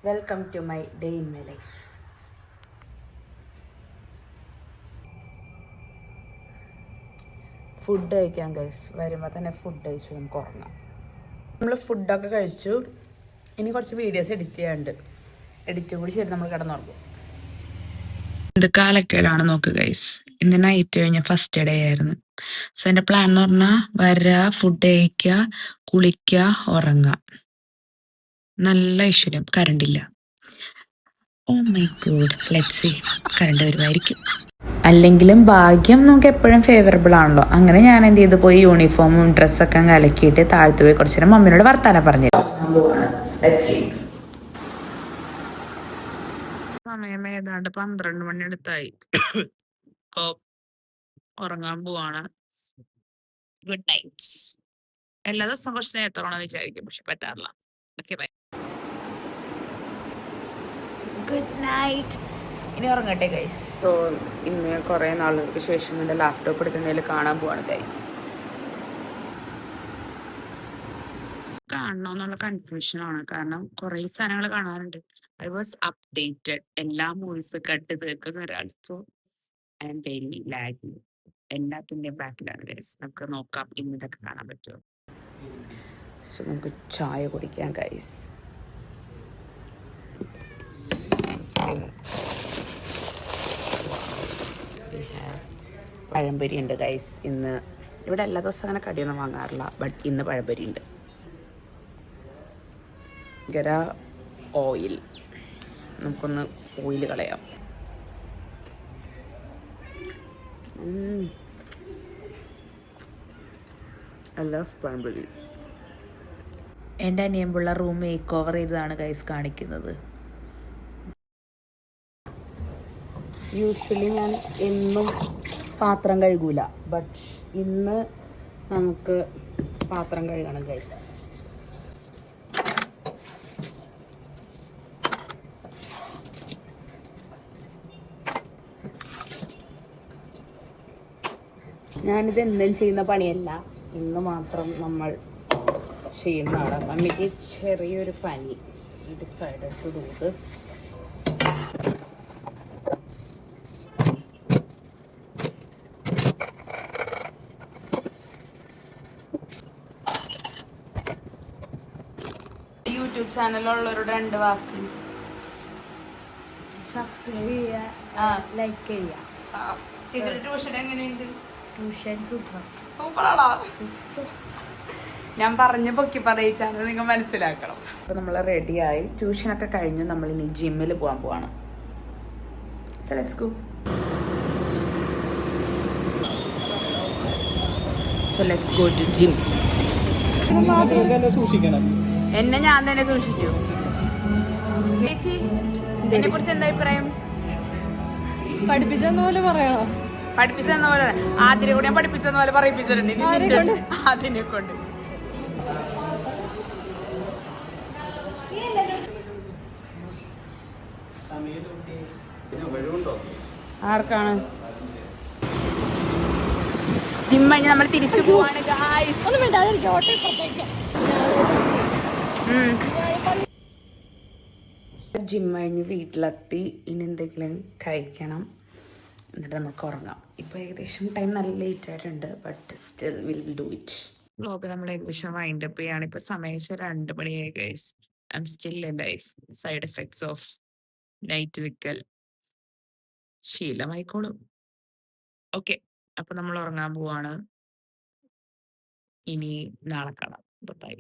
Welcome to my day in my life. Food കഴിക്കാൻ guys വരുമ്പോൾ തന്നെ ഫുഡ് കഴിച്ചു നമുക്ക് ഉറങ്ങാം. നമ്മൾ ഫുഡൊക്കെ കഴിച്ചു. ഇനി കുറച്ച് വീഡിയോസ് എഡിറ്റ് ചെയ്യാനുണ്ട്. എഡിറ്റും കൂടി ശരി നമ്മൾ കിടന്നുറങ്ങും. ഇത് കാലക്കേടാണ് നോക്ക് ഗൈസ്. ഇന്ന് നൈറ്റ് കഴിഞ്ഞ ഫസ്റ്റ് ഡേ ആയിരുന്നു. സോ എൻ്റെ പ്ലാൻ എന്ന് പറഞ്ഞാൽ വരിക, ഫുഡ് കഴിക്കുക, കുളിക്കുക, ഉറങ്ങുക. നല്ല ഐശ്വര്യം. കറണ്ടില്ല. Oh my god, let's see current വരുമായിരിക്കും. അല്ലെങ്കിലും ഭാഗ്യം നമുക്ക് എപ്പോഴും ഫേവറബിൾ ആണല്ലോ. അങ്ങനെ ഞാൻ എന്ത് ചെയ്തു, പോയി യൂണിഫോമും ഡ്രസ്സൊക്കെ കലക്കിയിട്ട് താഴ്ത്തു പോയി കുറച്ചു നേരം മമ്മിനോട് വർത്താനം പറഞ്ഞു. സമയം ഏതാണ്ട് 12 മണി അടുത്തായി. ഇപ്പോ ഉറങ്ങാൻ പോവാണ്. Good night. എല്ലാ ദിവസവും കുറച്ച് നേരത്തെ ഉറങ്ങാൻ വിചാരിക്കും, പക്ഷെ പറ്റാറില്ല. Okay bye. Good night. ഇനി ഉറങ്ങട്ടെ ഗൈസ്. സോ ഇന്ന് കുറേ നാളുകൾക്ക് ശേഷം എൻ്റെ ലാപ്ടോപ്പ് എടുക്കുന്നതിൽ കാണാൻ പോവാണ് ഗൈസ്. കാണണമെന്നുള്ള കൺഫ്യൂഷനാണ്, കാരണം കുറേ സാധനങ്ങൾ കാണാറുണ്ട്. I was updated. എല്ലാ മൂവീസ് കട്ട് തീർക്കുന്ന ഒരാൾ. So I am very laggy. എല്ലാത്തിൻ്റെയും ബാക്കിലാണ് ഗൈസ്. നമുക്ക് നോക്കാം ഇന്നതൊക്കെ കാണാൻ പറ്റുമോ. സോ നമുക്ക് ചായ കുടിക്കാം ഗൈസ്. പഴംപൊരി ഉണ്ട് ഗൈസ്. ഇന്ന് ഇവിടെ എല്ലാ ദിവസവും അങ്ങനെ കടിയൊന്നും വാങ്ങാറില്ല, ബട്ട് ഇന്ന് പഴംപൊരി ഉണ്ട്. ഭയങ്കര ഓയിൽ. നമുക്കൊന്ന് ഓയിൽ കളയാം. ഐ ലവ് പഴംപൊരി. എൻ്റെ അനിയമ്പുള്ള റൂം മേക്ക് ഓവർ ചെയ്തതാണ് ഗൈസ് കാണിക്കുന്നത്. യൂഷ്വലി ഞാൻ എന്നും പാത്രം കഴുകൂല, ബട്ട് ഇന്ന് നമുക്ക് പാത്രം കഴുകണം ഗൈസ്. ഞാനിത് എന്തും ചെയ്യുന്ന പണിയല്ല, ഇന്ന് മാത്രം നമ്മൾ ചെയ്യുന്നതാണ്. മമ്മിക്ക് ചെറിയൊരു പനി. Decided to do this. YouTube ചാനലുള്ളവരോട് 2 വാക്ക്. സബ്സ്ക്രൈബ് ചെയ്യുക, ലൈക്ക് ചെയ്യുക. ട്യൂഷൻ എങ്ങനെയുണ്ട്? Tuition super. സൂപ്പറാണോ? ഞാൻ പറഞ്ഞ് പൊക്കി പറയിച്ചാണ്, നിങ്ങൾ മനസ്സിലാക്കണം. അപ്പോൾ നമ്മൾ റെഡിയായി. ട്യൂഷനൊക്കെ കഴിഞ്ഞു. നമ്മളിനി ജിമ്മിൽ പോകാൻ പോവാണ്. So let's go. So let's go to gym. എന്നെ ഞാൻ തന്നെ സൂക്ഷിക്കൂ. ചേച്ചി, എന്നെ കുറിച്ച് എന്താ അഭിപ്രായം? പഠിപ്പിച്ചെന്ന പോലെ പറയണോ? പഠിപ്പിച്ചെന്ന പോലെ ആദ്യം കൂടെ ഞാൻ പഠിപ്പിച്ചെന്ന പോലെ പറയിപ്പിച്ചിട്ടുണ്ട് അതിനെ കൊണ്ട്. ആർക്കാണ്? ജിം കഴിഞ്ഞ് നമ്മൾ തിരിച്ചു പോവാണ് ഗായ്സ്. ജിം കഴിഞ്ഞ് വീട്ടിലെത്തി. ഇനി എന്തെങ്കിലും കഴിക്കണം, എന്നിട്ട് നമുക്ക് ഉറങ്ങാം. ഇപ്പോൾ ഏകദേശം ടൈം നല്ല ലേറ്റ് ആയിട്ടുണ്ട്, but still will do it. Vlog നമ്മൾ ഏകദേശം വൈൻഡ് അപ്പ് ചെയ്യാണ്. ഇപ്പോൾ സമയം 2 മണിയായി guys. I'm still in life. Side effects of night നിൽക്കൽ ശീലമായിക്കോളും. ഓക്കെ, അപ്പോൾ നമ്മൾ ഉറങ്ങാൻ പോവാണ്. ഇനി നാളെ കാണാം. ബൈ.